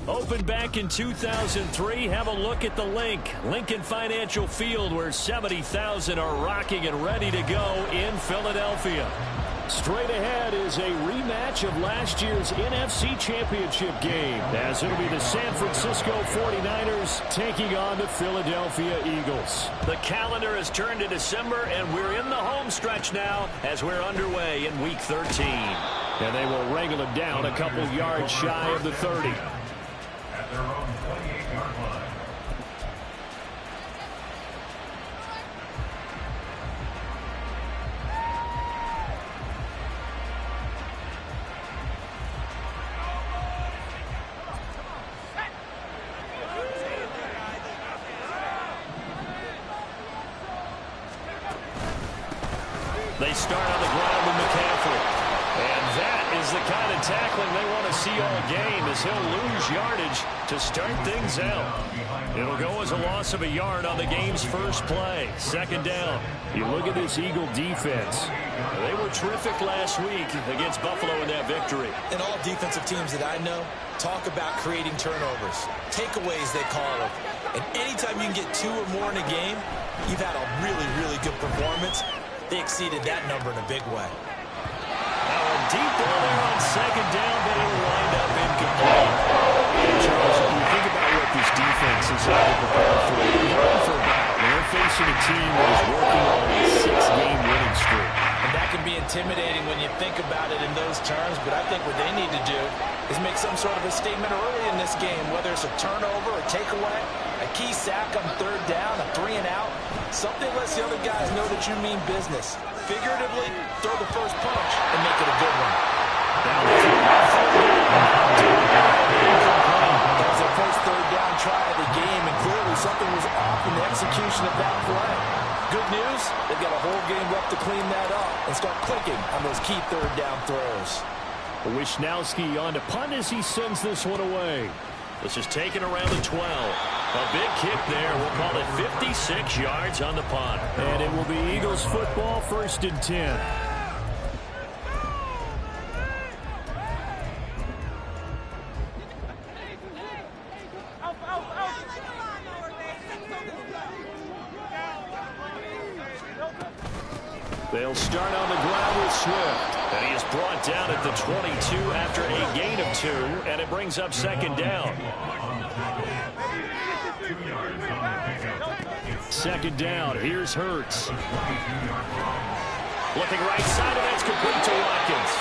Opened back in 2003, have a look at the link. Lincoln Financial Field, where 70,000 are rocking and ready to go in Philadelphia. Straight ahead is a rematch of last year's NFC Championship game, as it'll be the San Francisco 49ers taking on the Philadelphia Eagles. The calendar has turned to December, and we're in the home stretch now as we're underway in Week 13. And they will wrangle it down a couple yards shy of the 30. Their own 28-yard line. They start on the ground with McCaffrey. And that is the kind of tackling they want to see all game, as he'll lose yardage to start things out. It'll go as a loss of a yard on the game's first play. Second down. You look at this Eagle defense. They were terrific last week against Buffalo in that victory. And all defensive teams that I know talk about creating turnovers. Takeaways, they call it. And anytime you can get 2 or more in a game, you've had a really, really good performance. They exceeded that number in a big way. Deep ball there on second down, but it'll wind up incomplete. And Charles, if you think about what this defense is able to prepare for, they're facing a team that is working on a 6-game winning streak. And that can be intimidating when you think about it in those terms, but I think what they need to do is make some sort of a statement early in this game, whether it's a turnover, a takeaway, a key sack on third down, a 3-and-out. Something lets the other guys know that you mean business. Figuratively, throw the first punch and make it a good one. That was their first third down try of the game, and clearly something was off in the execution of that play. Good news, they've got a whole game left to clean that up and start clicking on those key third down throws. Wishnowski on to punt as he sends this one away. This is taken around the 12. A big kick there. We'll call it 56 yards on the punt. And it will be Eagles football, 1st and 10. They'll start on the ground with Swift. And he is brought down at the 22 after a gain of 2, and it brings up second down. Second down, here's Hurts. Looking right side, and that's complete to Watkins.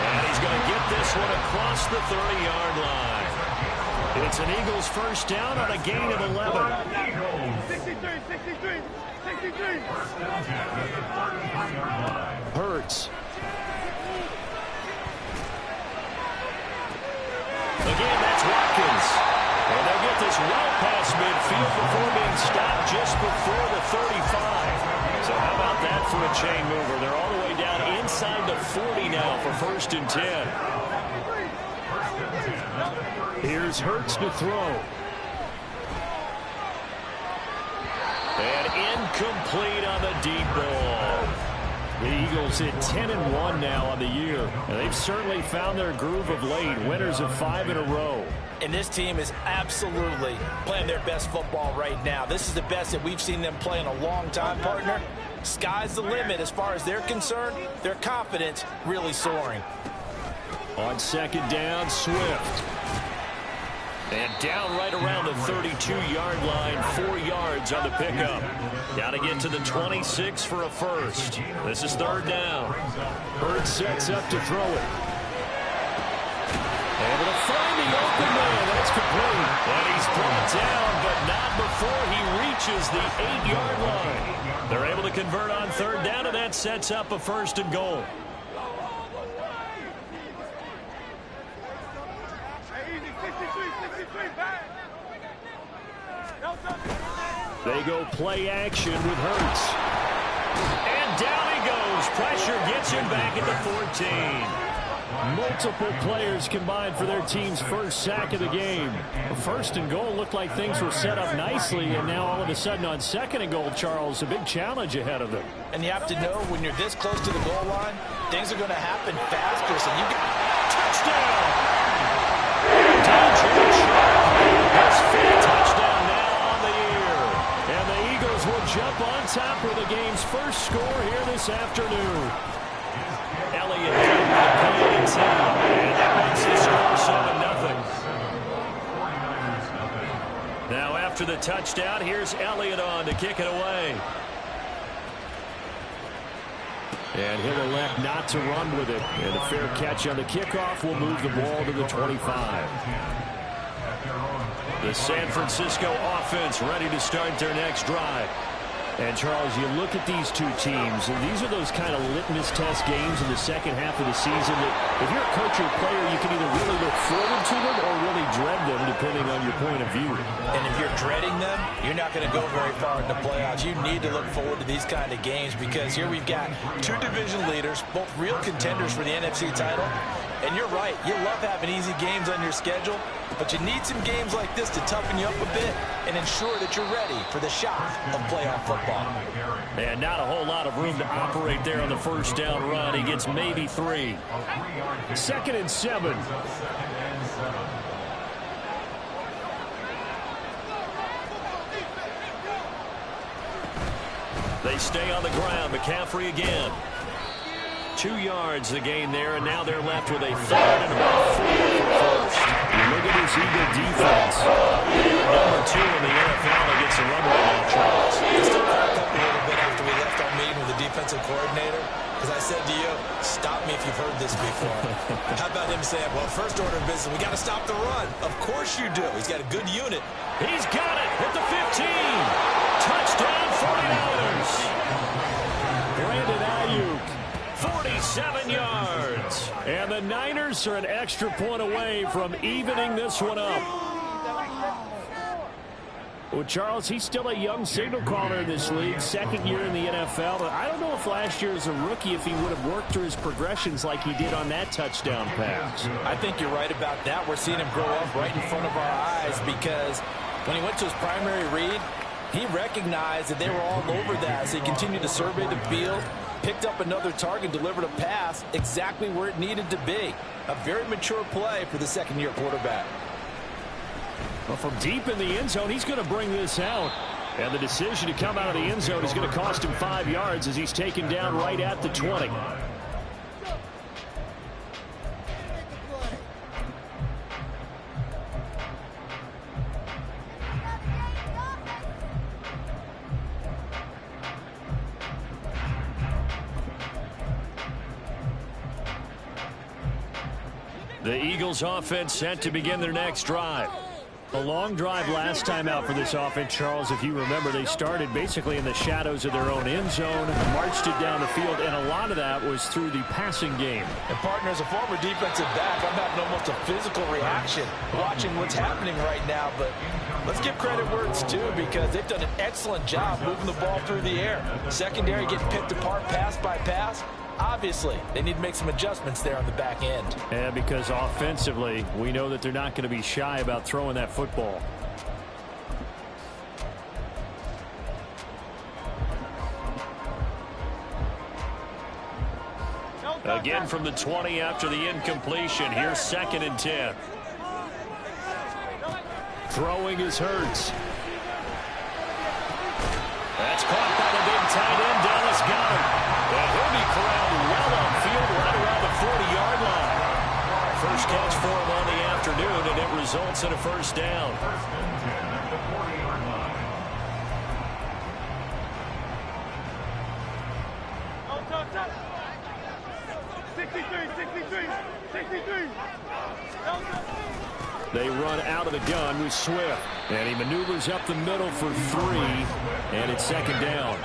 And he's going to get this one across the 30-yard line. It's an Eagles first down on a gain of 11. 63. Hurts. Again, that's Watkins. And they'll get this well past midfield before being stopped just before the 35. So how about that for a chain mover? They're all the way down inside the 40 now for 1st and 10. Here's Hurts to throw. And incomplete on the deep ball. The Eagles hit 10-1 now on the year. And they've certainly found their groove of late. Winners of 5 in a row. And this team is absolutely playing their best football right now. This is the best that we've seen them play in a long time, partner. Sky's the limit as far as they're concerned. Their confidence really soaring. On second down, Swift. And down right around the 32-yard line, 4 yards on the pickup. Got to get to the 26 for a first. This is third down. Hurts sets up to throw it. Able to find the open man. That's complete. And he's brought down, but not before he reaches the 8-yard line. They're able to convert on third down, and that sets up a 1st and goal. They go play action with Hurts. And down he goes. Pressure gets him back at the 14. Multiple players combined for their team's first sack of the game. A 1st and goal looked like things were set up nicely, and now all of a sudden on 2nd and goal, Charles, a big challenge ahead of them. And you have to know when you're this close to the goal line, things are going to happen faster. So you get touchdown. DJ Chark, his 5th touchdown now on the year. And the Eagles will jump on top for the game's first score here this afternoon. Elliott getting the penalty, and that makes the score 7-0. Now after the touchdown, here's Elliott on to kick it away. And he'll elect not to run with it. And a fair catch on the kickoff will move the ball to the 25. The San Francisco offense ready to start their next drive. And, Charles, you look at these two teams, and these are those kind of litmus test games in the second half of the season that if you're a coach or player, you can either really look forward to them or really dread them, depending on your point of view. And if you're dreading them, you're not going to go very far in the playoffs. You need to look forward to these kind of games because here we've got 2 division leaders, both real contenders for the NFC title. And you're right, you love having easy games on your schedule, but you need some games like this to toughen you up a bit and ensure that you're ready for the shock of playoff football. And not a whole lot of room to operate there on the first down run. He gets maybe 3. 2nd and 7. They stay on the ground. McCaffrey again. 2 yards the gain there, and now they're left with a 3rd and about 4 for first. You look at this Eagle defense. Number 2 in the NFL against the run right now, Charles. Just to crack up a little bit after we left our meeting with the defensive coordinator, because I said to you, stop me if you've heard this before. How about him saying, well, first order of business, we got to stop the run. Of course you do. He's got a good unit. He's got it at the 15. Touchdown 49ers. Brandon Ayuk. 47 yards. And the Niners are an extra point away from evening this one up. Well, Charles, he's still a young signal caller in this league, 2nd year in the NFL. But I don't know if last year as a rookie, if he would have worked through his progressions like he did on that touchdown pass. I think you're right about that. We're seeing him grow up right in front of our eyes because when he went to his primary read, he recognized that they were all over that. So he continued to survey the field, picked up another target, delivered a pass exactly where it needed to be. A very mature play for the 2nd-year quarterback. Well, from deep in the end zone, he's going to bring this out. And the decision to come out of the end zone is going to cost him 5 yards as he's taken down right at the 20. The Eagles offense set to begin their next drive. A long drive last time out for this offense, Charles. If you remember, they started basically in the shadows of their own end zone, marched it down the field, and a lot of that was through the passing game. And, partner, as a former defensive back, I'm having almost a physical reaction watching what's happening right now. But let's give credit where it's due because they've done an excellent job moving the ball through the air. Secondary getting picked apart pass by pass. Obviously, they need to make some adjustments there on the back end. And because offensively, we know that they're not going to be shy about throwing that football. Again from the 20 after the incompletion. Here's 2nd and 10. Throwing is Hurts. That's caught by the big tight end. Dallas Goedert. And he'll be corralled well upfield right around the 40-yard line. First catch for him on the afternoon, and it results in a first down. They run out of the gun with Swift. And he maneuvers up the middle for 3. And it's second down.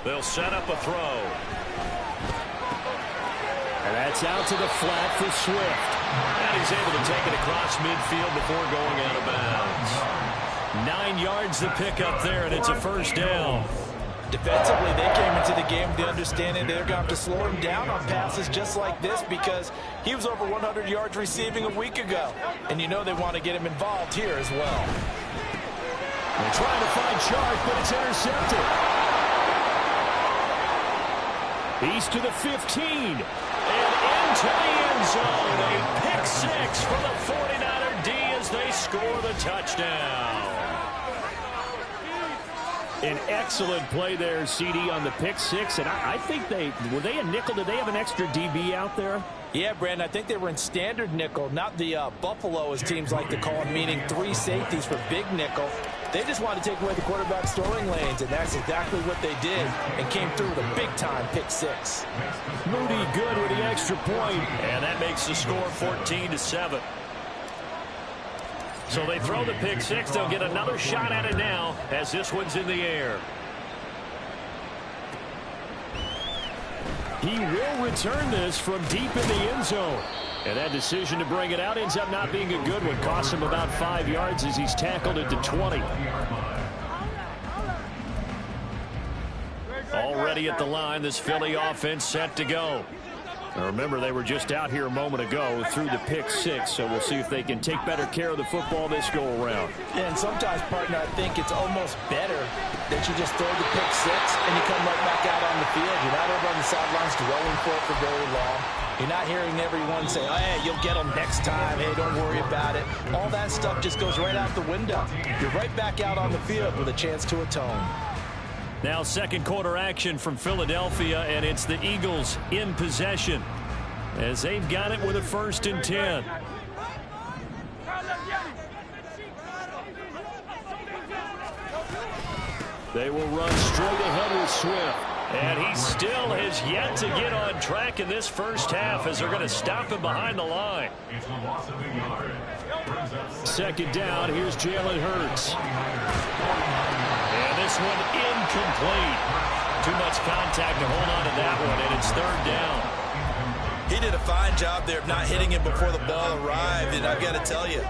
They'll set up a throw. And that's out to the flat for Swift. And he's able to take it across midfield before going out of bounds. 9 yards to pick up there, and it's a first down. Defensively, they came into the game with the understanding they're going to have to slow him down on passes just like this because he was over 100 yards receiving a week ago. And you know they want to get him involved here as well. They're trying to find Chark, but it's intercepted. He's to the 15. And into the end zone. A pick 6 for the 49er D as they score the touchdown. An excellent play there, CD, on the pick 6. And I think were they a nickel? Did they have an extra DB out there? Yeah, Brandon, I think they were in standard nickel, not the Buffalo, as teams like to call them, meaning 3 safeties for big nickel. They just wanted to take away the quarterback's throwing lanes, and that's exactly what they did, and came through with a big-time pick 6. Moody good with the extra point, and that makes the score 14-7. So they throw the pick 6. They'll get another shot at it now as this one's in the air. He will return this from deep in the end zone. And that decision to bring it out ends up not being a good one. Costs him about 5 yards as he's tackled it to 20. Already at the line, this Philly offense set to go. Now remember, they were just out here a moment ago through the pick 6, so we'll see if they can take better care of the football this go-around. Yeah, and sometimes, partner, I think it's almost better that you just throw the pick 6 and you come right back out on the field. You're not over on the sidelines dwelling for it for very long. You're not hearing everyone say, oh, hey, you'll get them next time. Hey, don't worry about it. All that stuff just goes right out the window. You're right back out on the field with a chance to atone. Now second quarter action from Philadelphia, and it's the Eagles in possession as they've got it with a 1st and 10. They will run straight ahead with Swift. And he still has yet to get on track in this first half as they're going to stop him behind the line. Second down, here's Jalen Hurts. And this one incomplete. Too much contact to hold on to that one, and it's 3rd down. He did a fine job there of not hitting him before the ball arrived, and I've got to tell you,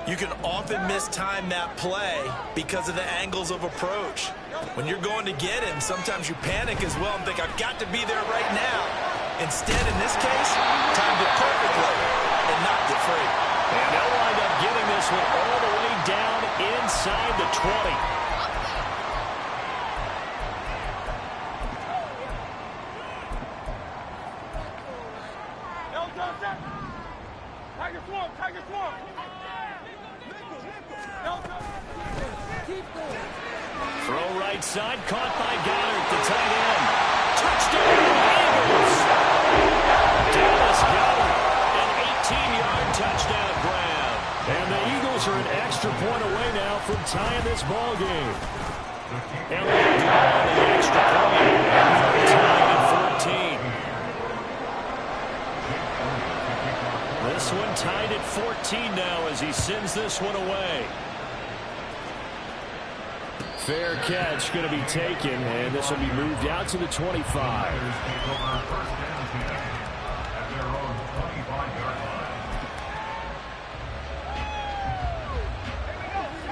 you can often mistime that play because of the angles of approach. When you're going to get him, sometimes you panic as well and think, I've got to be there right now. Instead, in this case, timed it perfectly and knocked it free. And they'll wind up getting this one all the way down inside the 20. Throw right side, caught by Goddard, the tight end. Touchdown, Eagles! Dallas Goddard, an 18-yard touchdown grab. And the Eagles are an extra point away now from tying this ball game. And they draw the extra point, tied at 14. This one tied at 14 now as he sends this one away. Fair catch going to be taken, and this will be moved out to the 25.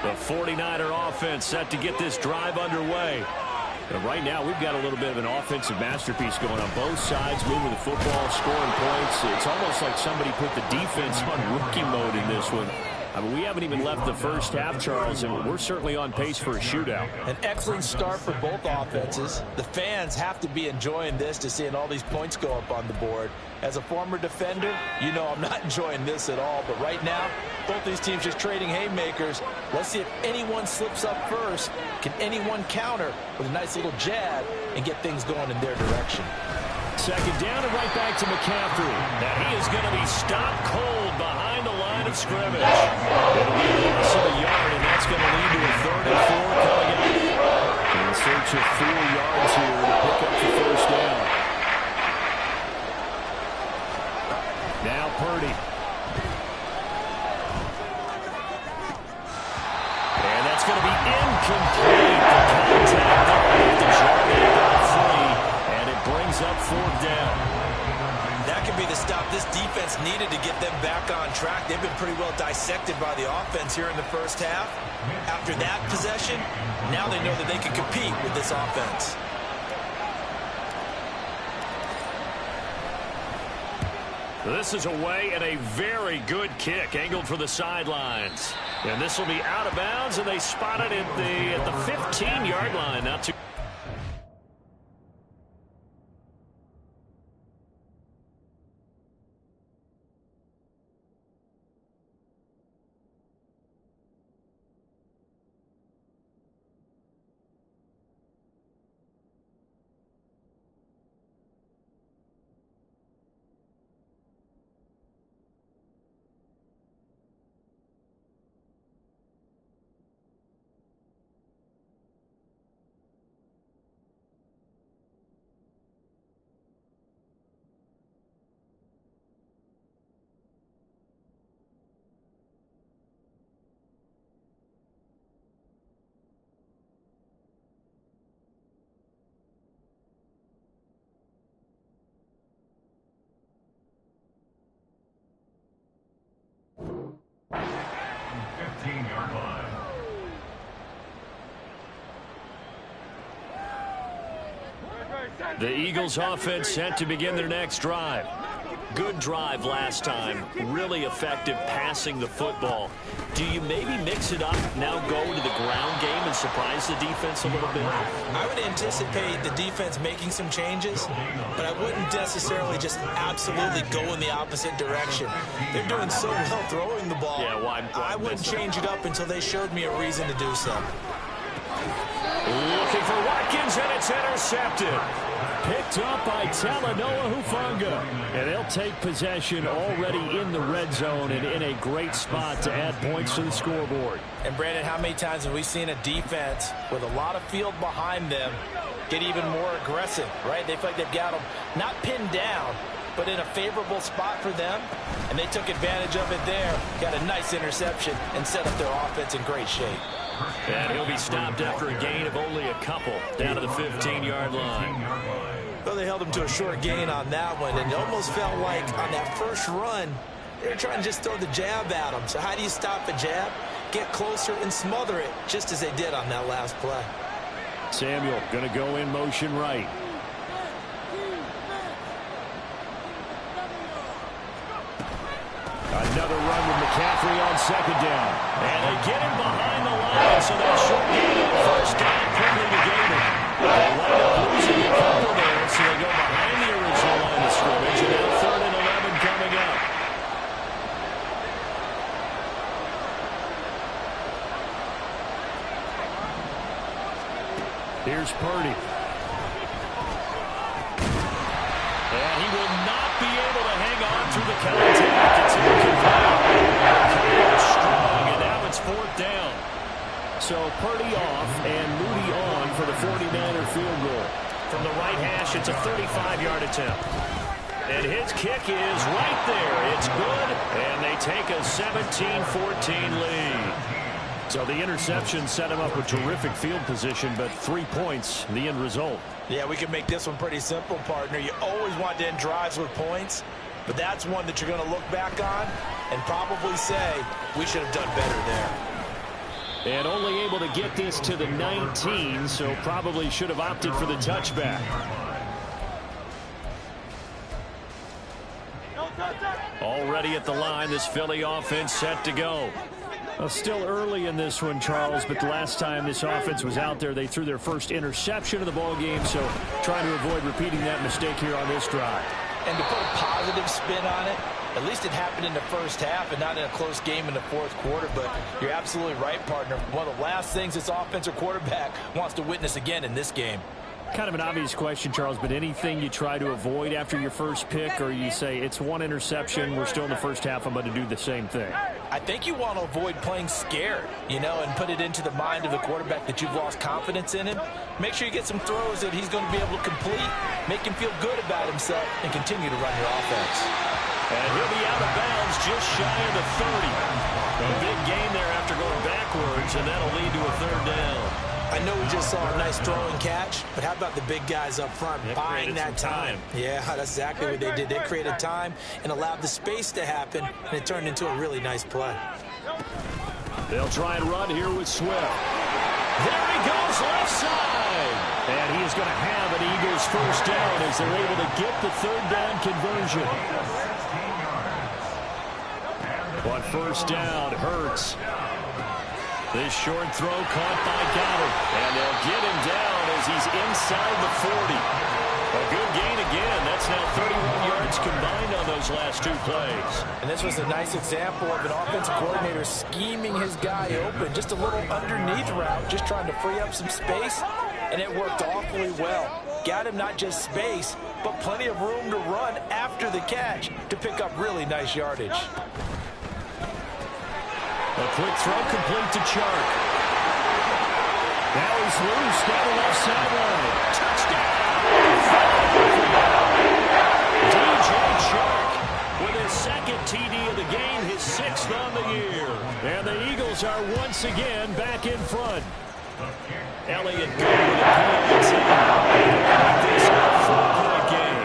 The 49er offense set to get this drive underway. And right now, we've got a little bit of an offensive masterpiece going on both sides, moving the football, scoring points. It's almost like somebody put the defense on rookie mode in this one. I mean, we haven't even left the first half, Charles, and we're certainly on pace for a shootout. An excellent start for both offenses. The fans have to be enjoying this to seeing all these points go up on the board. As a former defender, you know I'm not enjoying this at all. But right now, both these teams just trading haymakers. Let's see if anyone slips up first. Can anyone counter with a nice little jab and get things going in their direction? Second down and right back to McCaffrey. Now he is going to be stopped cold behind the line of scrimmage. It'll be a loss of a yard, and that's going to lead to a 3rd and 4 coming up. And search to 4 yards here to pick up the first down. Now Purdy. And that's going to be incomplete. The contact there at the Jordan got free, and it brings up 4th down. That could be the stop this defense needed to get them back on track. They've been pretty well dissected by the offense here in the first half. After that possession, now they know that they can compete with this offense. This is away and a very good kick angled for the sidelines. And this will be out of bounds, and they spot it at the 15-yard line. Not too. The Eagles offense set to begin their next drive. Good drive last time. Really effective passing the football. Do you maybe mix it up, now go to the ground game and surprise the defense a little bit? I would anticipate the defense making some changes, but I wouldn't necessarily just absolutely go in the opposite direction. They're doing so well throwing the ball. Yeah, I wouldn't change it up until they showed me a reason to do so. Looking for Watkins, and it's intercepted. Picked up by Talanoa Hufanga. And they'll take possession already in the red zone and in a great spot to add points to the scoreboard. And, Brandon, how many times have we seen a defense with a lot of field behind them get even more aggressive, right? They feel like they've got them not pinned down, but in a favorable spot for them, and they took advantage of it there, got a nice interception, and set up their offense in great shape. And he'll be stopped after a gain of only a couple down to the 15-yard line. Well, they held him to a short gain on that one, and it almost felt like on that first run, they were trying to just throw the jab at him. So how do you stop a jab? Get closer and smother it, just as they did on that last play. Samuel going to go in motion right. Another run with McCaffrey on 2nd down. And they get him behind the line, so that short gain on 1st down quickly negated. They wind up losing a couple there, so they go behind the original line of scrimmage, and now 3rd and 11 coming up. Here's Purdy. And he will not be able to hang on through the contact. It's incomplete. Strong, and now it's 4th down. So Purdy off and Moody on for the 49er field goal. From the right hash, it's a 35-yard attempt. And his kick is right there. It's good, and they take a 17-14 lead. So the interception set him up with terrific field position, but 3 points, the end result. Yeah, we can make this one pretty simple, partner. You always want to end drives with points, but that's one that you're going to look back on and probably say, we should have done better there. And only able to get this to the 19, so probably should have opted for the touchback. Already at the line, this Philly offense set to go. Well, still early in this one, Charles, but the last time this offense was out there, they threw their first interception of the ball game, so trying to avoid repeating that mistake here on this drive. And to put a positive spin on it, at least it happened in the first half and not in a close game in the 4th quarter, but you're absolutely right, partner. One of the last things this offensive quarterback wants to witness again in this game. Kind of an obvious question, Charles, but anything you try to avoid after your first pick, or you say it's one interception, we're still in the first half, I'm going to do the same thing? I think you want to avoid playing scared, and put it into the mind of the quarterback that you've lost confidence in him. Make sure you get some throws that he's going to be able to complete, make him feel good about himself, and continue to run your offense. And he'll be out of bounds just shy of the 30. A big gain there after going backwards, and that'll lead to a third down. I know we just saw a nice throwing catch, but how about the big guys up front buying that time? Yeah, that's exactly what they did. They created time and allowed the space to happen, and it turned into a really nice play. They'll try and run here with Swift. There he goes, left side. And he is going to have an Eagles first down as they're able to get the third down conversion. On first down, Hurts. This short throw caught by Goddard. And they'll get him down as he's inside the 40. A good gain again. That's now 31 yards combined on those last two plays. And this was a nice example of an offensive coordinator scheming his guy open. Just a little underneath route, just trying to free up some space. And it worked awfully well. Got him not just space, but plenty of room to run after the catch to pick up really nice yardage. A quick throw complete to Chark. Now he's loose down the left sideline. Touchdown! DJ Chark with his second TD of the game, his sixth on the year. And the Eagles are once again back in front. Elliott good with a PAT. This is a 4-point game.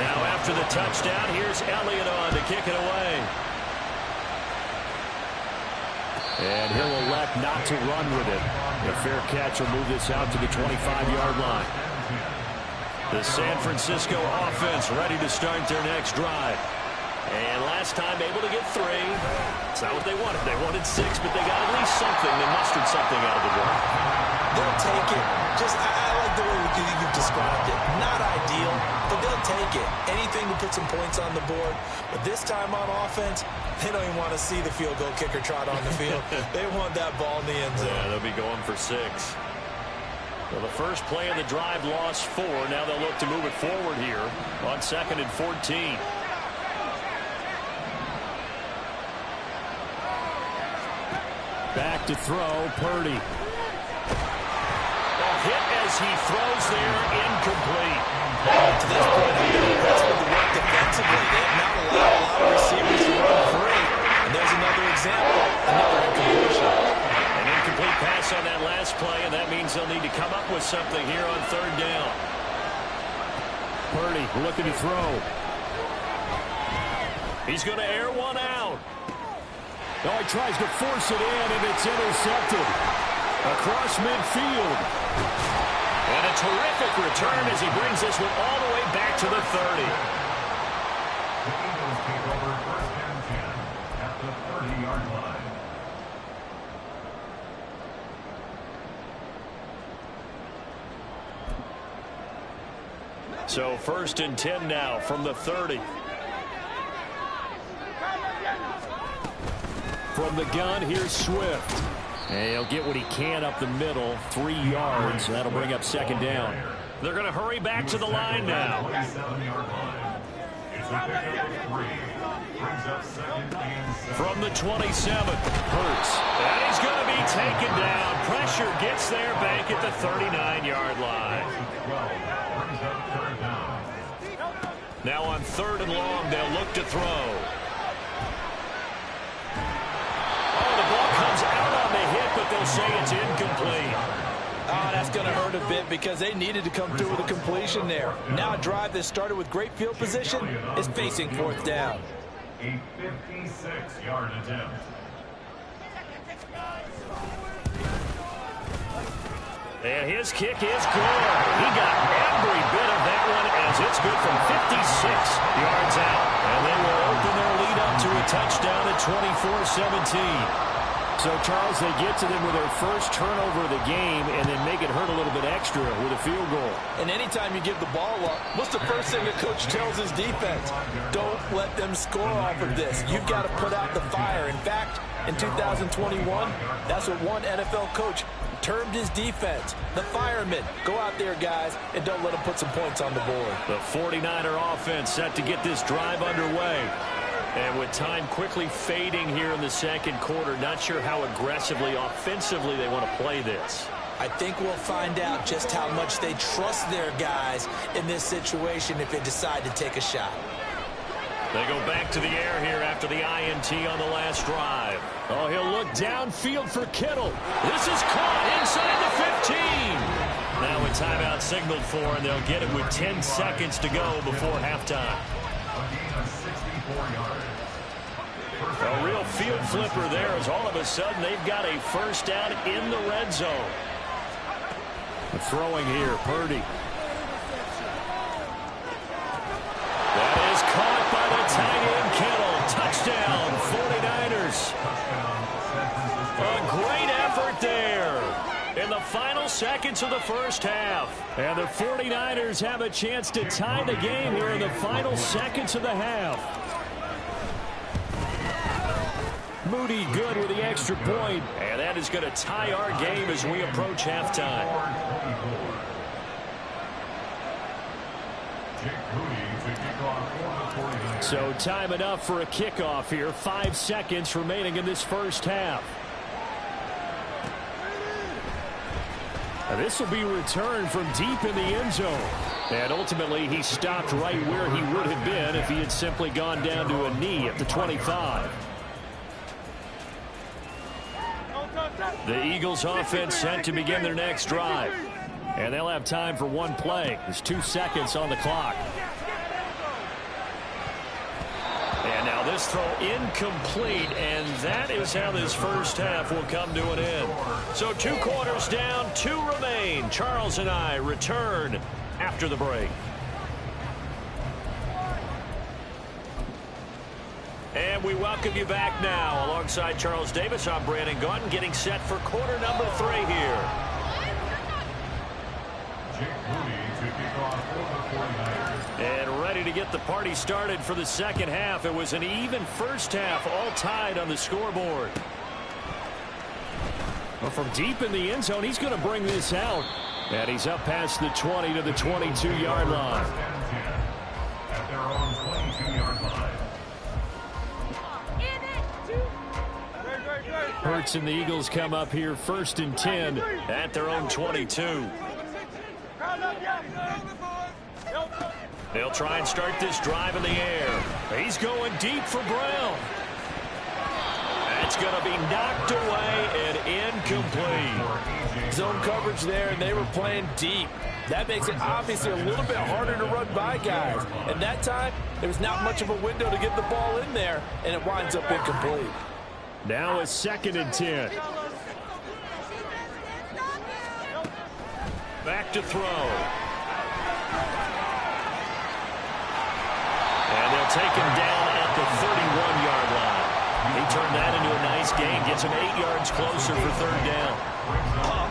Now after the touchdown, here's Elliott on to kick it away. And he'll elect not to run with it. A fair catch will move this out to the 25-yard line. The San Francisco offense ready to start their next drive. And last time able to get 3. It's not what they wanted. They wanted 6, but they got at least something. They mustered something out of the drive. They'll take it. I like the way you've described it. Not ideal, but they'll take it. Anything to put some points on the board. But this time on offense, they don't even want to see the field goal kicker trot on the field. They want that ball in the end zone. Yeah, they'll be going for 6. Well, the first play of the drive lost 4. Now they'll look to move it forward here on 2nd and 14. Back to throw, Purdy. A hit as he throws there, incomplete. To this point, I'm really impressed with the work defensively. They have not allowed a lot of receivers to run free. And there's another example, another incompletion. An incomplete pass on that last play, and that means they'll need to come up with something here on 3rd down. Purdy looking to throw. He's going to air one out. Oh, he tries to force it in, and it's intercepted across midfield. And a terrific return as he brings this one all the way back to the 30. The Eagles take over 1st and 10 at the 30-yard line. So 1st and 10 now from the 30. From the gun, here's Swift. And he'll get what he can up the middle, 3 yards. That'll bring up 2nd down. They're going to hurry back to the line now. 27-yard line. It's a pickup of 3. Brings up 2nd and 7. From the 27, Hurts. And he's going to be taken down. Pressure gets there back at the 39-yard line. Brings up 3rd down. Now on 3rd and long, they'll look to throw. Comes out on the hit, but they'll say it's incomplete. Oh, that's going to hurt a bit because they needed to come through with a completion there. Now a drive that started with great field position is facing 4th down. A 56-yard attempt. And his kick is good. He got every bit of that one as it's good from 56 yards out. And they will open their lead up to a touchdown at 24-17. So, Charles, they get to them with their first turnover of the game and then make it hurt a little bit extra with a field goal. And anytime you give the ball up, what's the first thing the coach tells his defense? Don't let them score off of this. You've got to put out the fire. In fact, in 2021, that's what one NFL coach termed his defense, the firemen. Go out there, guys, and don't let them put some points on the board. The 49er offense set to get this drive underway. And with time quickly fading here in the second quarter, not sure how aggressively, offensively they want to play this. I think we'll find out just how much they trust their guys in this situation if they decide to take a shot. They go back to the air here after the INT on the last drive. Oh, he'll look downfield for Kittle. This is caught inside the 15. Now a timeout signaled for, and they'll get it with 10 seconds to go before halftime. A real field flipper there as all of a sudden they've got a first down in the red zone. Throwing here, Purdy. That is caught by the tight end, Kittle. Touchdown, 49ers. A great effort there in the final seconds of the first half. And the 49ers have a chance to tie the game here in the final seconds of the half. Moody good with the extra point, and that is going to tie our game as we approach halftime. So time enough for a kickoff here. 5 seconds remaining in this first half. Now this will be returned from deep in the end zone. And ultimately he stopped right where he would have been if he had simply gone down to a knee at the 25. The Eagles offense set to begin their next drive. And they'll have time for one play. There's 2 seconds on the clock. And now this throw incomplete, and that is how this first half will come to an end. So 2 quarters down, 2 remain. Charles and I return after the break. And we welcome you back now. Alongside Charles Davis, I'm Brandon Gaudin, getting set for quarter number 3 here. And ready to get the party started for the second half. It was an even first half, all tied on the scoreboard. Well, from deep in the end zone, he's going to bring this out. And he's up past the 20 to the 22-yard line. At their own 22-yard line. Hurts and the Eagles come up here 1st and 10 at their own 22. They'll try and start this drive in the air. He's going deep for Brown. That's going to be knocked away and incomplete. Zone coverage there, and they were playing deep. That makes it obviously a little bit harder to run by guys. And that time, there was not much of a window to get the ball in there, and it winds up incomplete. Now a 2nd and 10. Back to throw. And they'll take him down at the 31-yard line. He turned that into a nice gain, gets him 8 yards closer for 3rd down.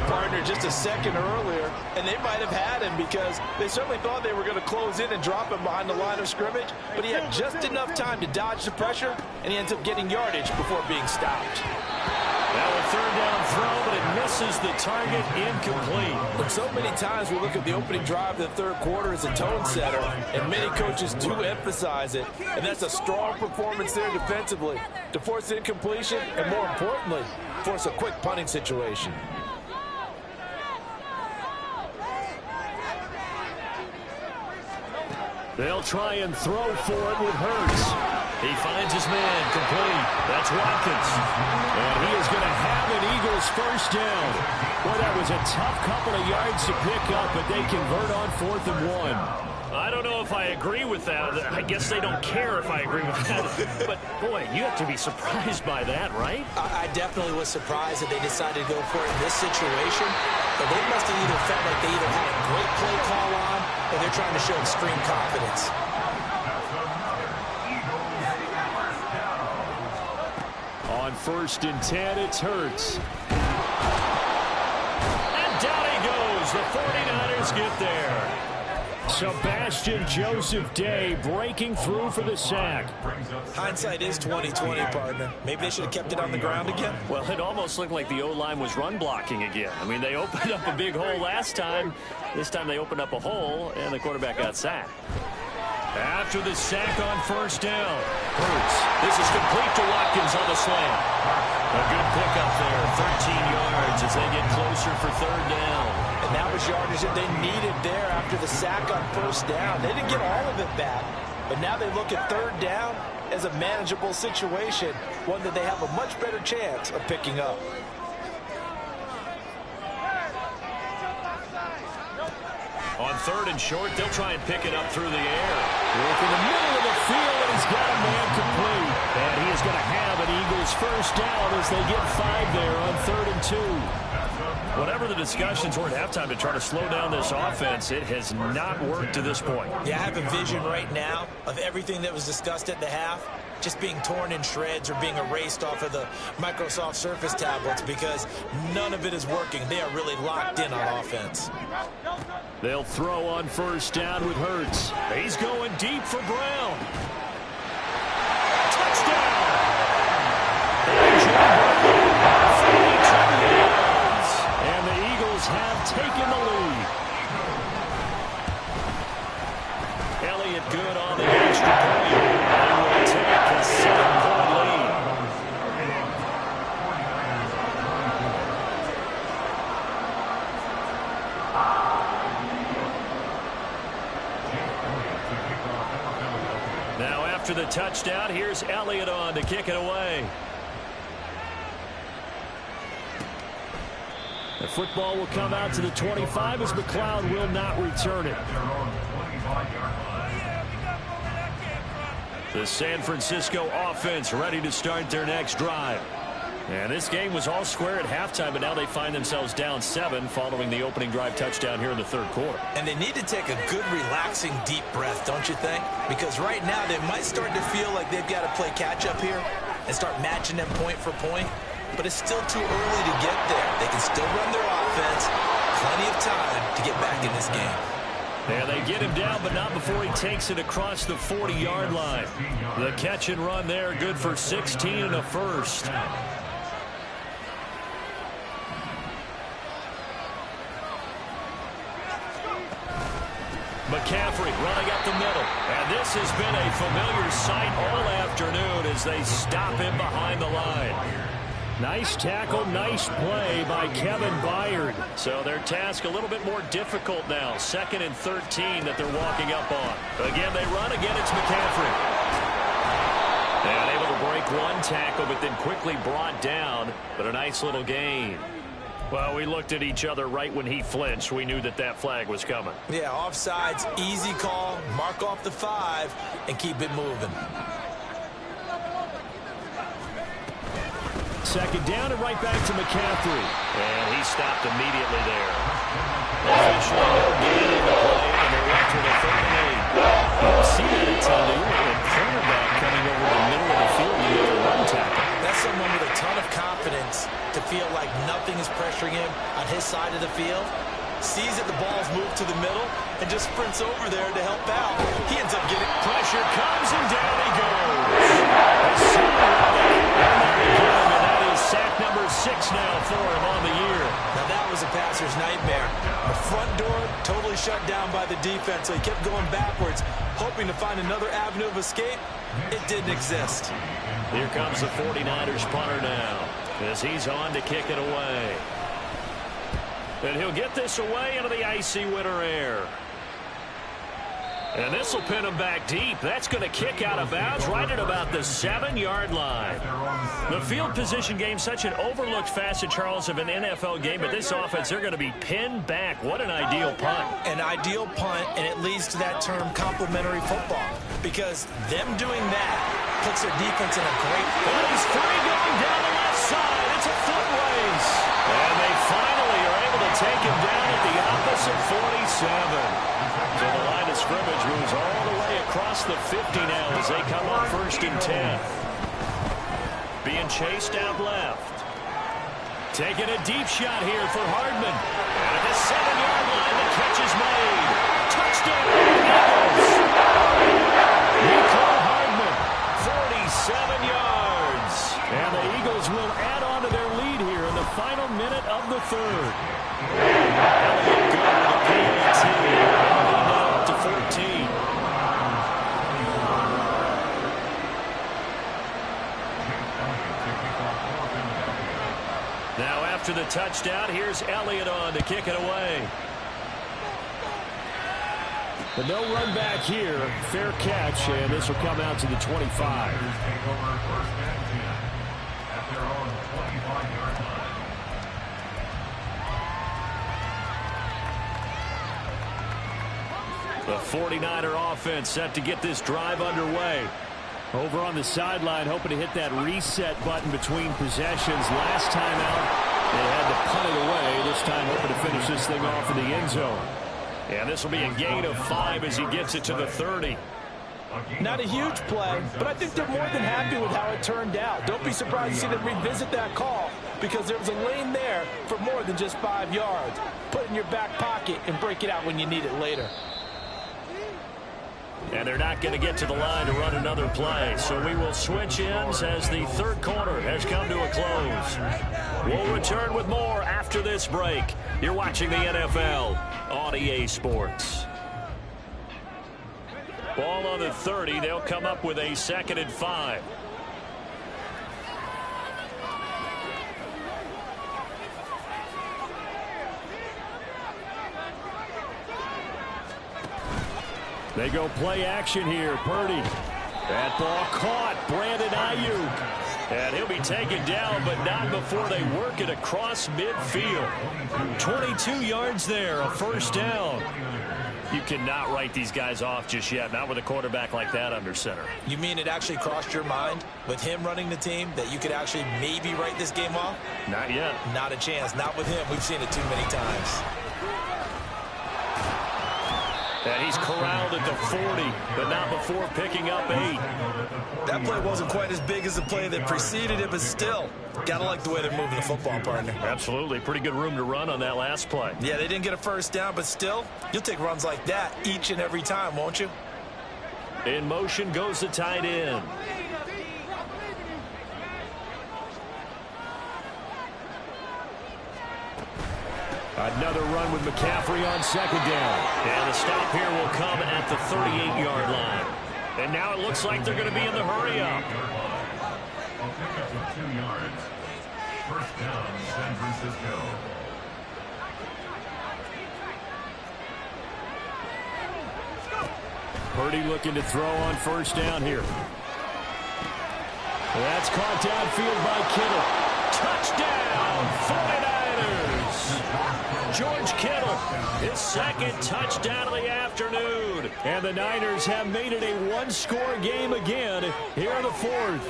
Partner just a second earlier, and they might have had him because they certainly thought they were going to close in and drop him behind the line of scrimmage, but he had just enough time to dodge the pressure, and he ends up getting yardage before being stopped. Now a 3rd down throw, but it misses the target, incomplete. But so many times we look at the opening drive of the 3rd quarter as a tone setter, and many coaches do emphasize it, and that's a strong performance there defensively to force incompletion and, more importantly, force a quick punting situation. They'll try and throw for it with Hurts. He finds his man, complete. That's Watkins. And he is going to have an Eagles first down. Boy, that was a tough couple of yards to pick up, but they convert on 4th and 1. I don't know if I agree with that. I guess they don't care if I agree with that. But, boy, you have to be surprised by that, right? I definitely was surprised that they decided to go for it in this situation. But they must have either felt like they either had a great play call on or they're trying to show extreme confidence. On 1st and 10, it's Hurts. And down he goes. The 49ers get there. Sebastian Joseph Day breaking through for the sack. Hindsight is 20/20, partner. Maybe they should have kept it on the ground again. Well, it almost looked like the O-line was run blocking again. I mean, they opened up a big hole last time. This time they opened up a hole, and the quarterback got sacked. After the sack on 1st down, Hurts. This is complete to Watkins on the slant. A good pickup there, 13 yards as they get closer for 3rd down. And that was yardage that they needed there after the sack on 1st down. They didn't get all of it back, but now they look at 3rd down as a manageable situation, one that they have a much better chance of picking up. On 3rd and short, they'll try and pick it up through the air. Work in the middle of the field, and he's got a man complete. And he is going to have an Eagles 1st down as they get 5 there on 3rd and 2. Whatever the discussions were at halftime to try to slow down this offense, it has not worked to this point. Yeah, I have a vision right now of everything that was discussed at the half just being torn in shreds or being erased off of the Microsoft Surface tablets because none of it is working. They are really locked in on offense. They'll throw on 1st down with Hurts. He's going deep for Brown. Touchdown! And the Eagles have taken the lead. Elliott good on the extra point. They will take a 7-point lead. Now after the touchdown, here's Elliott on to kick it away. The football will come out to the 25 as McLeod will not return it. The San Francisco offense ready to start their next drive. And this game was all square at halftime, but now they find themselves down 7 following the opening drive touchdown here in the 3rd quarter. And they need to take a good, relaxing, deep breath, don't you think? Because right now they might start to feel like they've got to play catch-up here and start matching them point for point. But it's still too early to get there. They can still run their offense. Plenty of time to get back in this game. And they get him down, but not before he takes it across the 40-yard line. The catch and run there, good for 16 and a first. McCaffrey running up the middle. And this has been a familiar sight all afternoon as they stop him behind the line. Nice tackle, nice play by Kevin Byard. So their task a little bit more difficult now. 2nd and 13 that they're walking up on. Again, they run. Again, it's McCaffrey. And able to break one tackle, but then quickly brought down. But a nice little gain. Well, we looked at each other right when he flinched. We knew that that flag was coming. Yeah, offsides, easy call. Mark off the 5 and keep it moving. 2nd down and right back to McCaffrey. And he stopped immediately there. Officially no gain in the play, and they're left with a 3rd and 8. You don't see that a ton, do you? A cornerback coming over the middle of the field to make a run tackle. That's someone with a ton of confidence to feel like nothing is pressuring him on his side of the field. Sees that the ball's moved to the middle and just sprints over there to help out. He ends up getting pressure, comes and down he goes. And that is sack number 6 now for him on the year. Now that was a passer's nightmare. The front door totally shut down by the defense, so he kept going backwards, hoping to find another avenue of escape. It didn't exist. Here comes the 49ers punter now as he's on to kick it away. And he'll get this away into the icy winter air. And this will pin him back deep. That's going to kick out of bounds right at about the 7-yard line. The field position game, such an overlooked facet, Charles, of an NFL game. But this offense, they're going to be pinned back. What an ideal punt. An ideal punt, and it leads to that term complementary football. Because them doing that puts their defense in a great spot. He's free going down the left side. It's a foot race. And they finally are able to take him down at the opposite 47. So the line of scrimmage moves all the way across the 50 now as they come up 1st and 10. being chased out left. Taking a deep shot here for Hardman. And at the 7-yard line, the catch is made. Touchdown, Eagles. Nicole Hardman, 47 yards. And the Eagles will add on to their lead here in the final minute of the third. Elliott good with a PAT. Lead now up to 14. Now after the touchdown, here's Elliott on to kick it away. But no run back here. Fair catch, and this will come out to the 25. Take over first and 10 at their own 25-yard line. The 49er offense set to get this drive underway. Over on the sideline, hoping to hit that reset button between possessions. Last time out, they had to punt it away. This time hoping to finish this thing off in the end zone. And this will be a gain of 5 as he gets it to the 30. Not a huge play, but I think they're more than happy with how it turned out. Don't be surprised to see them revisit that call because there was a lane there for more than just 5 yards. Put it in your back pocket and break it out when you need it later. And they're not going to get to the line to run another play. So we will switch ends as the third quarter has come to a close. We'll return with more after this break. You're watching the NFL on EA Sports. Ball on the 30. They'll come up with a 2nd and 5. They go play action here. Purdy. That ball caught. Brandon Ayuk. And he'll be taken down, but not before they work it across midfield. 22 yards there, a first down. You cannot write these guys off just yet, not with a quarterback like that under center. You mean it actually crossed your mind with him running the team that you could actually maybe write this game off? Not yet. Not a chance. Not with him. We've seen it too many times. And he's corralled at the 40, but not before picking up 8. That play wasn't quite as big as the play that preceded it, but still, gotta like the way they're moving the football, partner. Absolutely. Pretty good room to run on that last play. Yeah, they didn't get a first down, but still, you'll take runs like that each and every time, won't you? In motion goes the tight end. Another run with McCaffrey on 2nd down. And the stop here will come at the 38-yard line. And now it looks like they're going to be in the hurry-up. A pickup of 2 yards. First down, San Francisco. Purdy looking to throw on first down here. That's caught downfield by Kittle. Touchdown, 49ers. George Kittle, his 2nd touchdown of the afternoon. And the Niners have made it a one-score game again here in the 4th.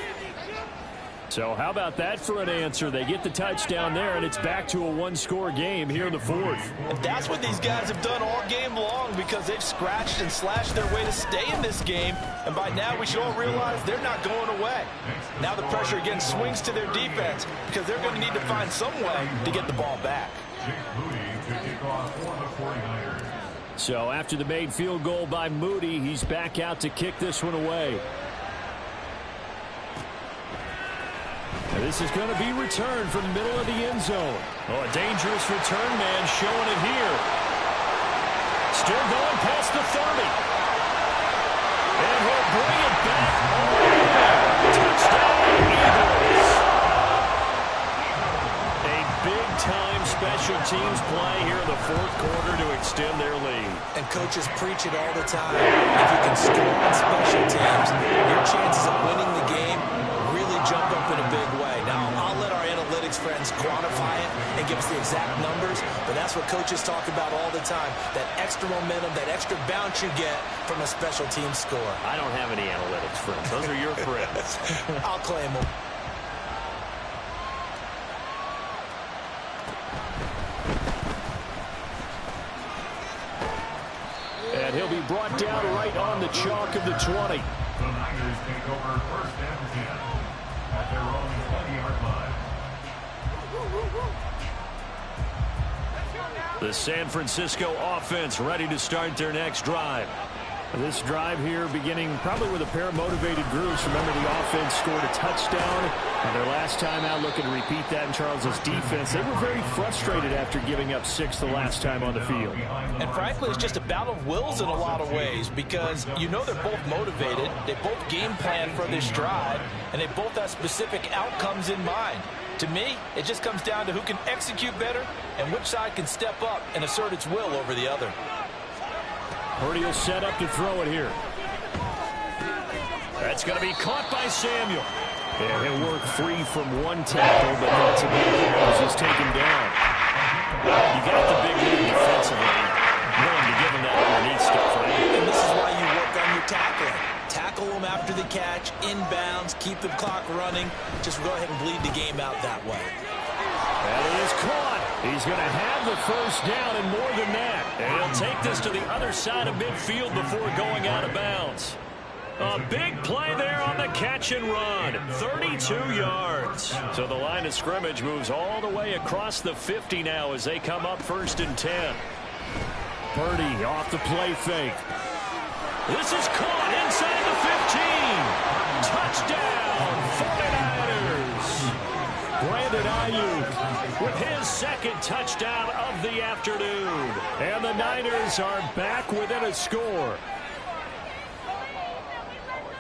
So how about that for an answer? They get the touchdown there, and it's back to a one-score game here in the 4th. And that's what these guys have done all game long because they've scratched and slashed their way to stay in this game. And by now, we should all realize they're not going away. Now the pressure again swings to their defense because they're going to need to find some way to get the ball back. So after the made field goal by Moody, he's back out to kick this one away. And this is going to be returned from the middle of the end zone. Oh, a dangerous return man showing it here. Still going past the 30. And he'll bring it back. Touchdown, Eagles. A big-time special teams play here in the 4th quarter to extend their lead. And coaches preach it all the time. If you can score on special teams, your chances of winning the game really jump up in a big way. Now, I'll let our analytics friends quantify it and give us the exact numbers, but that's what coaches talk about all the time, that extra momentum, that extra bounce you get from a special team score. I don't have any analytics friends. Those are your friends. I'll claim them. And he'll be brought down right on the chalk of the 20. The Niners take over first and 10 at their own The San Francisco offense ready to start their next drive. This drive here beginning probably with a pair of motivated groups. Remember, the offense scored a touchdown. And their last time out looking to repeat that in Charles's defense. They were very frustrated after giving up 6 the last time on the field. And frankly, it's just a battle of wills in a lot of ways because you know they're both motivated. They both game plan for this drive, and they both have specific outcomes in mind. To me, it just comes down to who can execute better and which side can step up and assert its will over the other. Purdy will set up to throw it here. That's going to be caught by Samuel. Yeah, he'll work free from one tackle, but that's about it as he's taken down. You got the big lead defensively. Willing to give him that underneath stuff, right? And this is why you work on your tackling. Tackle them after the catch, inbounds, keep the clock running. Just go ahead and bleed the game out that way. And it is caught. He's going to have the first down and more than that. And he'll take this to the other side of midfield before going out of bounds. A big play there on the catch and run. 32 yards. So the line of scrimmage moves all the way across the 50 now as they come up 1st and 10. Purdy off the play fake. This is caught inside the 15. Touchdown, 49ers. Brandon Ayuk with his second touchdown of the afternoon. And the Niners are back within a score.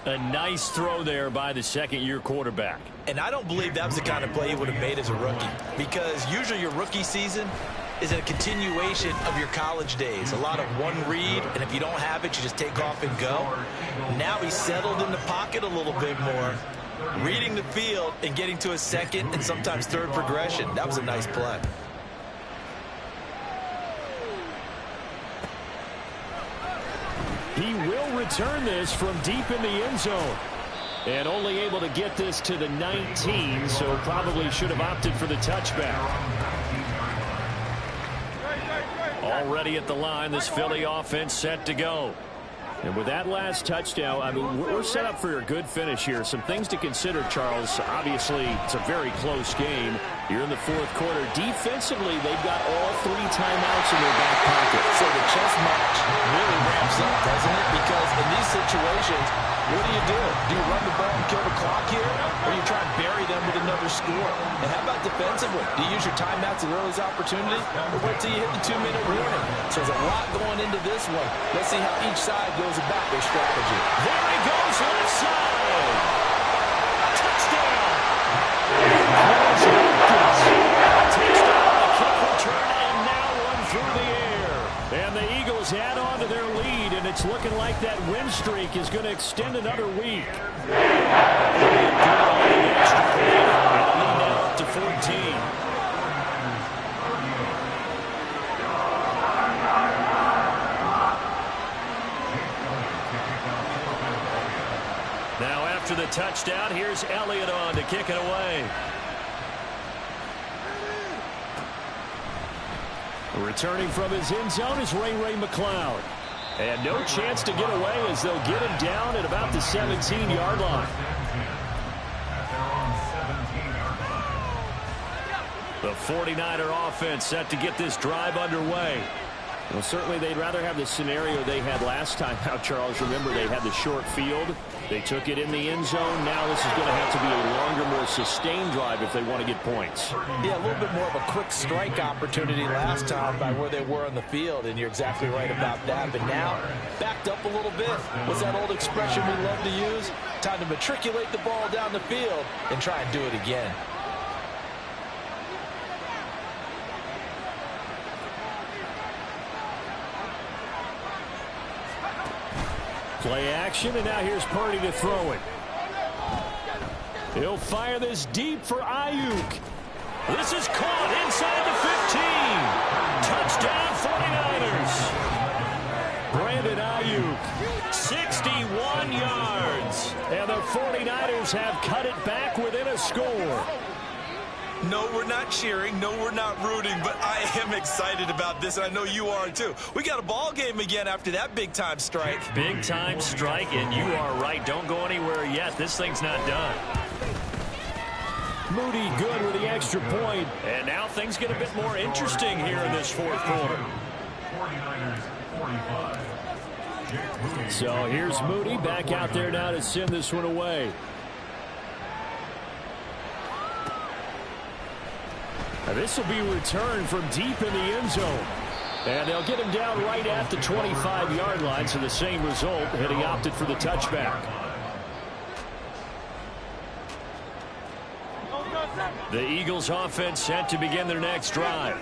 A nice throw there by the second-year quarterback. And I don't believe that was the kind of play he would have made as a rookie, because usually your rookie season is a continuation of your college days. A lot of one read, and if you don't have it, you just take off and go. Now he's settled in the pocket a little bit more, reading the field and getting to a second and sometimes third progression. That was a nice play. He will return this from deep in the end zone. And only able to get this to the 19, so probably should have opted for the touchback. Already at the line, this Philly offense set to go. And with that last touchdown, I mean, we're set up for a good finish here. Some things to consider, Charles. Obviously, it's a very close game. You're in the 4th quarter. Defensively, they've got all 3 timeouts in their back pocket. So the chess match really ramps up, doesn't it? Because in these situations, what do? Do you run the ball and kill the clock here? Or do you try and bury them with another score? And how about defensively? Do you use your timeouts at earliest opportunity? Or wait till you hit the 2-minute warning? So there's a lot going into this one. Let's see how each side goes about their strategy. There he goes, left side. Touchdown. Takes down the kick return and now one through the air. And the Eagles add on to their lead, and it's looking like that win streak is going to extend another week. Now up to 14. Now after the touchdown, here's Elliott on to kick it away. Returning from his end zone is Ray McCloud. And no chance to get away as they'll get him down at about the 17-yard line. The 49er offense set to get this drive underway. Well, certainly they'd rather have the scenario they had last time out, Charles. Remember, they had the short field. They took it in the end zone. Now this is going to have to be a longer, more sustained drive if they want to get points. Yeah, a little bit more of a quick strike opportunity last time by where they were on the field, and you're exactly right about that. But now, backed up a little bit. What's that old expression we love to use? Time to matriculate the ball down the field and try and do it again. Play action, and now here's Purdy to throw it. He'll fire this deep for Ayuk. This is caught inside the 15. Touchdown 49ers. Brandon Ayuk, 61 yards. And the 49ers have cut it back within a score. No, we're not cheering. No, we're not rooting, but I am excited about this, and I know you are too. We got a ball game again after that big-time strike. Big-time strike, and you are right. Don't go anywhere yet. This thing's not done. Moody good with the extra point. And now things get a bit more interesting here in this fourth quarter. 49ers 45. So here's Moody back out there now to send this one away. Now this will be returned from deep in the end zone. And they'll get him down right at the 25-yard line, so the same result, and he opted for the touchback. The Eagles offense set to begin their next drive.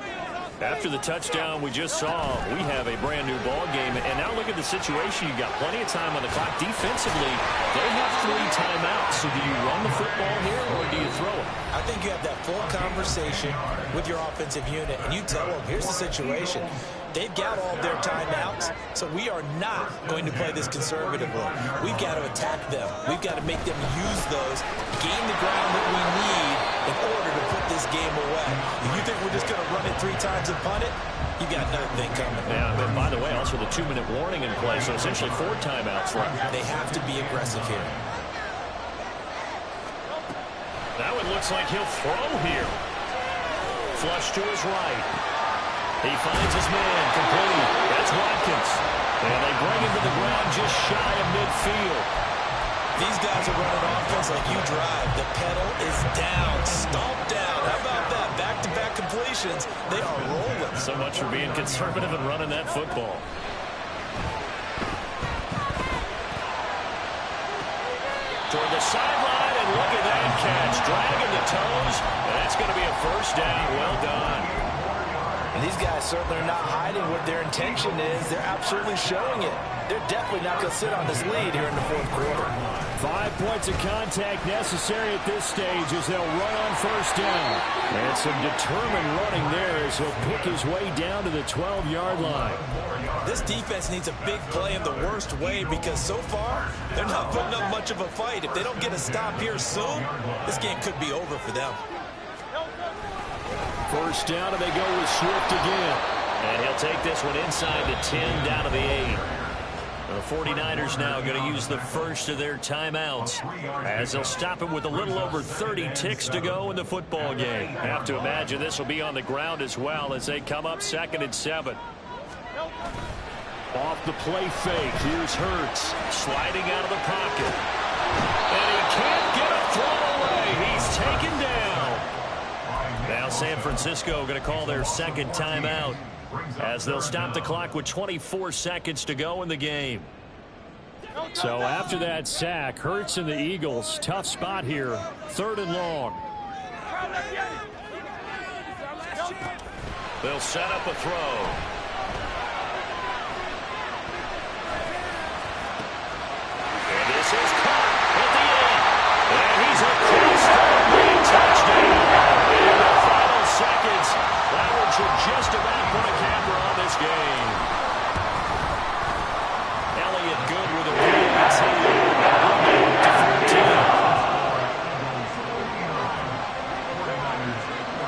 After the touchdown we just saw, we have a brand new ball game. And now look at the situation. You got plenty of time on the clock. Defensively, they have 3 timeouts. So do you run the football here or do you throw it? I think you have that full conversation with your offensive unit, and you tell them, here's the situation. They've got all their timeouts, so we are not going to play this conservatively. We've got to attack them. We've got to make them use those, gain the ground that we need in order to put this game away. If you think we're just going to run it 3 times and punt it, you got another thing coming. Yeah, and by the way, also the 2-minute warning in play, so essentially 4 timeouts left. They have to be aggressive here. Now it looks like he'll throw here. Flush to his right. He finds his man complete. That's Watkins. And they bring him to the ground just shy of midfield. These guys are running offense like you drive. The pedal is down, stomped down. How about that? Back-to-back completions. They are rolling. So much for being conservative and running that football. Toward the sideline, and look at that catch. Dragging the toes, and that's going to be a first down. Well done. And these guys certainly are not hiding what their intention is. They're absolutely showing it. They're definitely not going to sit on this lead here in the fourth quarter. 5 points of contact necessary at this stage as they'll run on first down. And some determined running there as he'll pick his way down to the 12-yard line. This defense needs a big play in the worst way because so far, they're not putting up much of a fight. If they don't get a stop here soon, this game could be over for them. First down, and they go with Swift again. And he'll take this one inside the 10, down to the 8. The 49ers now going to use the first of their timeouts as they'll stop him with a little over 30 ticks to go in the football game. Have to imagine this will be on the ground as well as they come up 2nd and 7. Off the play fake, here's Hurts sliding out of the pocket. And he can't get a throw away. He's taken down. Now San Francisco going to call their 2nd timeout as they'll stop the clock with 24 seconds to go in the game. So after that sack, Hurts and the Eagles, tough spot here, 3rd and long. They'll set up a throw. And this is caught at the end. And he's across the main touchdown. In the final seconds, that one should just about put a camera on this game. Elliott good with a big team.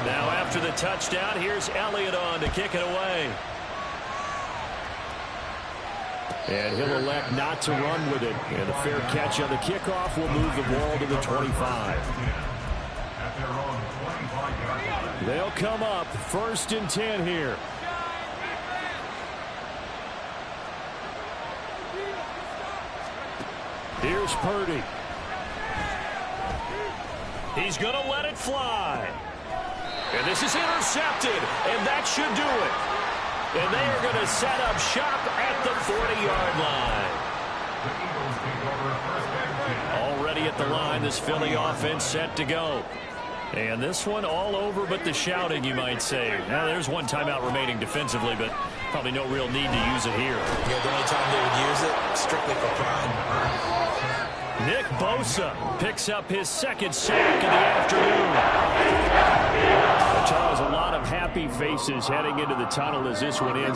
Now after the touchdown, here's Elliott on to kick it away. And he'll elect not to run with it. And a fair catch on the kickoff will move the ball to the 25. They'll come up 1st and 10 here. Here's Purdy. He's going to let it fly. And this is intercepted, and that should do it. And they are going to set up shop at the 40-yard line. Already at the line, this Philly offense set to go. And this one all over but the shouting, you might say. Now, there's one timeout remaining defensively, but probably no real need to use it here. Yeah, the only time they would use it, strictly for pride. Nick Bosa picks up his 2nd sack in the afternoon. Charles, a lot of happy faces heading into the tunnel as this one ends.